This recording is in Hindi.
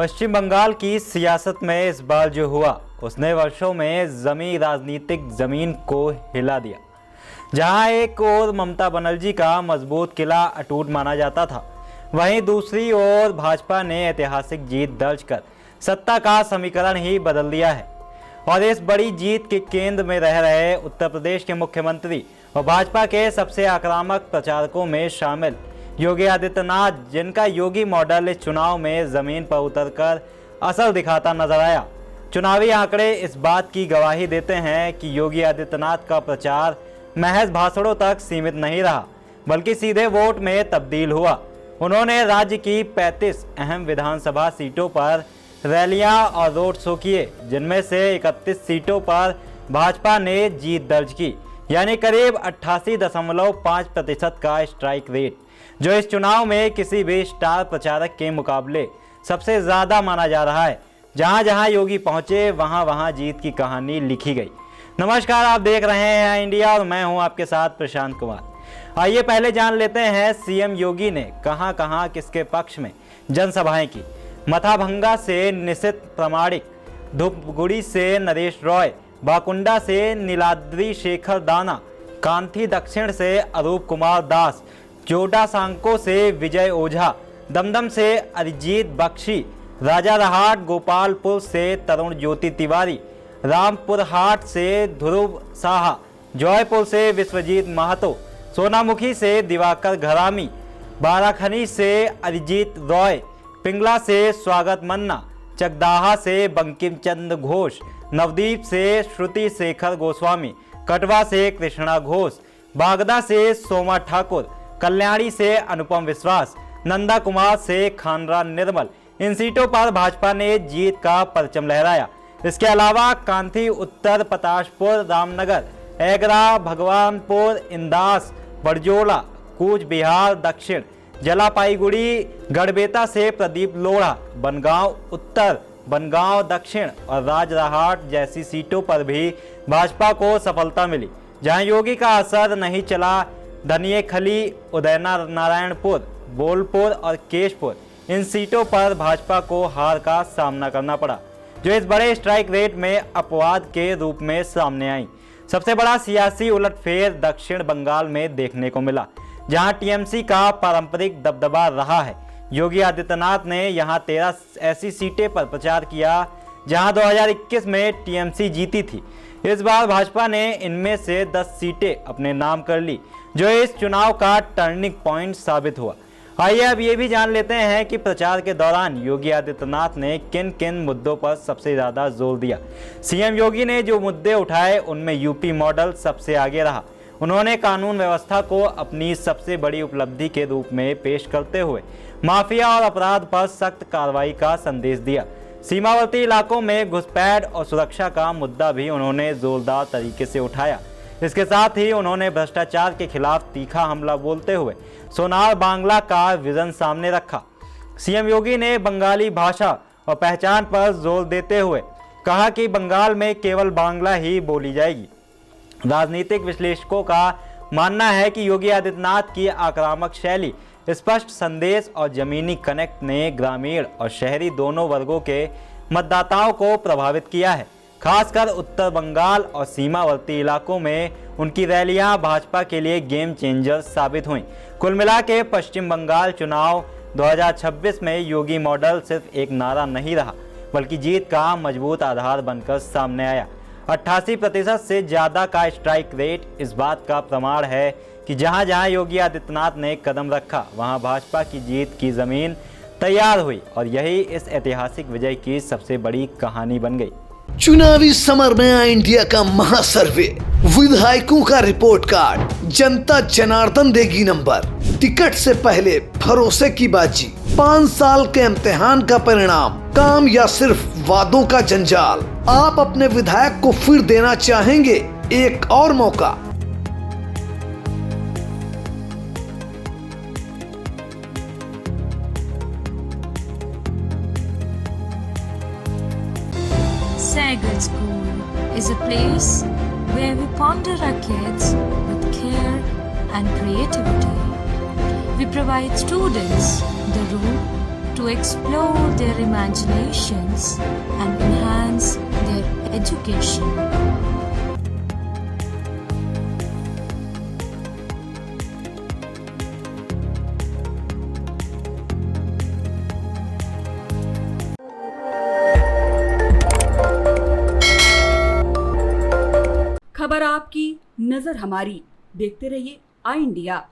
पश्चिम बंगाल की सियासत में इस बार जो हुआ उसने वर्षों में जमी राजनीतिक जमीन को हिला दिया। जहां एक ओर ममता बनर्जी का मजबूत किला अटूट माना जाता था, वहीं दूसरी ओर भाजपा ने ऐतिहासिक जीत दर्ज कर सत्ता का समीकरण ही बदल दिया है। और इस बड़ी जीत के केंद्र में रह रहे उत्तर प्रदेश के मुख्यमंत्री और भाजपा के सबसे आक्रामक प्रचारकों में शामिल योगी आदित्यनाथ, जिनका योगी मॉडल इस चुनाव में जमीन पर उतरकर असर दिखाता नजर आया। चुनावी आंकड़े इस बात की गवाही देते हैं कि योगी आदित्यनाथ का प्रचार महज भाषणों तक सीमित नहीं रहा, बल्कि सीधे वोट में तब्दील हुआ। उन्होंने राज्य की 35 अहम विधानसभा सीटों पर रैलियां और रोड शो किए, जिनमें से 31 सीटों पर भाजपा ने जीत दर्ज की, यानी करीब 88.5% का स्ट्राइक रेट, जो इस चुनाव में किसी भी स्टार प्रचारक के मुकाबले सबसे ज़्यादा माना जा रहा है। जहां जहां योगी पहुंचे वहां वहां जीत की कहानी लिखी गई। नमस्कार, आप देख रहे हैं इंडिया और मैं हूं आपके साथ प्रशांत कुमार। आइए पहले जान लेते हैं सीएम योगी ने कहां कहां किसके पक्ष में जनसभाएं की। मथाभंगा से निशित प्रामाणिक, धूपगुड़ी से नरेश रॉय, बाकुंडा से नीलाद्री शेखर दाना, कांथी दक्षिण से अरूप कुमार दास, जोड़ा सांको से विजय ओझा, दमदम से अरिजीत बख्शी, राजारहाट गोपालपुर से तरुण ज्योति तिवारी, रामपुरहाट से ध्रुव साहा, जौयपुर से विश्वजीत महतो, सोनामुखी से दिवाकर घरामी, बाराखनी से अरिजीत रॉय, पिंगला से स्वागत मन्ना, चकदाहा से बंकिम चंद्र घोष, नवदीप से श्रुति शेखर गोस्वामी, कटवा से कृष्णा घोष, बागदा से सोमा ठाकुर, कल्याणी से अनुपम विश्वास, नंदा कुमार से खानरान निर्मल। इन सीटों पर भाजपा ने जीत का परचम लहराया। इसके अलावा कांथी उत्तर, पताशपुर, रामनगर, एगरा, भगवानपुर, इंदास, बरजोला, कूच बिहार दक्षिण, जलापाईगुड़ी, गढ़बेता से प्रदीप लोढ़ा, बनगांव उत्तर, बनगांव दक्षिण और राजरहाट जैसी सीटों पर भी भाजपा को सफलता मिली। जहां योगी का असर नहीं चला, धनियेखली, उदयना नारायणपुर, बोलपुर और केशपुर, इन सीटों पर भाजपा को हार का सामना करना पड़ा, जो इस बड़े स्ट्राइक रेट में अपवाद के रूप में सामने आई। सबसे बड़ा सियासी उलटफेर दक्षिण बंगाल में देखने को मिला, जहां टीएमसी का पारंपरिक दबदबा रहा है। योगी आदित्यनाथ ने यहां 13 ऐसी सीटें पर प्रचार किया जहां 2021 में टीएमसी जीती थी। इस बार भाजपा ने इनमें से 10 सीटें अपने नाम कर ली, जो इस चुनाव का टर्निंग पॉइंट साबित हुआ। आइए अब ये भी जान लेते हैं कि प्रचार के दौरान योगी आदित्यनाथ ने किन किन मुद्दों पर सबसे ज़्यादा जोर दिया। सीएम योगी ने जो मुद्दे उठाए उनमें यूपी मॉडल सबसे आगे रहा। उन्होंने कानून व्यवस्था को अपनी सबसे बड़ी उपलब्धि के रूप में पेश करते हुए माफिया और अपराध पर सख्त कार्रवाई का संदेश दिया। सीमावर्ती इलाकों में घुसपैठ और सुरक्षा का मुद्दा भी उन्होंने जोरदार तरीके से उठाया। इसके साथ ही उन्होंने भ्रष्टाचार के खिलाफ तीखा हमला बोलते हुए सोनार बांग्ला का विजन सामने रखा। सीएम योगी ने बंगाली भाषा और पहचान पर जोर देते हुए कहा कि बंगाल में केवल बांग्ला ही बोली जाएगी। राजनीतिक विश्लेषकों का मानना है कि योगी आदित्यनाथ की आक्रामक शैली, स्पष्ट संदेश और जमीनी कनेक्ट ने ग्रामीण और शहरी दोनों वर्गों के मतदाताओं को प्रभावित किया है। खासकर उत्तर बंगाल और सीमावर्ती इलाकों में उनकी रैलियां भाजपा के लिए गेम चेंजर साबित हुईं। कुल मिला के पश्चिम बंगाल चुनाव 2026 में योगी मॉडल सिर्फ एक नारा नहीं रहा, बल्कि जीत का मजबूत आधार बनकर सामने आया। 88% से ज़्यादा का स्ट्राइक रेट इस बात का प्रमाण है कि जहां जहां योगी आदित्यनाथ ने कदम रखा वहां भाजपा की जीत की ज़मीन तैयार हुई, और यही इस ऐतिहासिक विजय की सबसे बड़ी कहानी बन गई। चुनावी समर में आया इंडिया का महासर्वे, विधायकों का रिपोर्ट कार्ड, जनता जनार्दन देगी नंबर, टिकट से पहले भरोसे की बाजी, 5 साल के इम्तिहान का परिणाम, काम या सिर्फ वादों का जंजाल। आप अपने विधायक को फिर देना चाहेंगे एक और मौका। Sagar School is a place where we ponder our kids with care and creativity. We provide students the room to explore their imaginations and enhance their education. खबर आपकी, नजर हमारी। देखते रहिए आई इंडिया।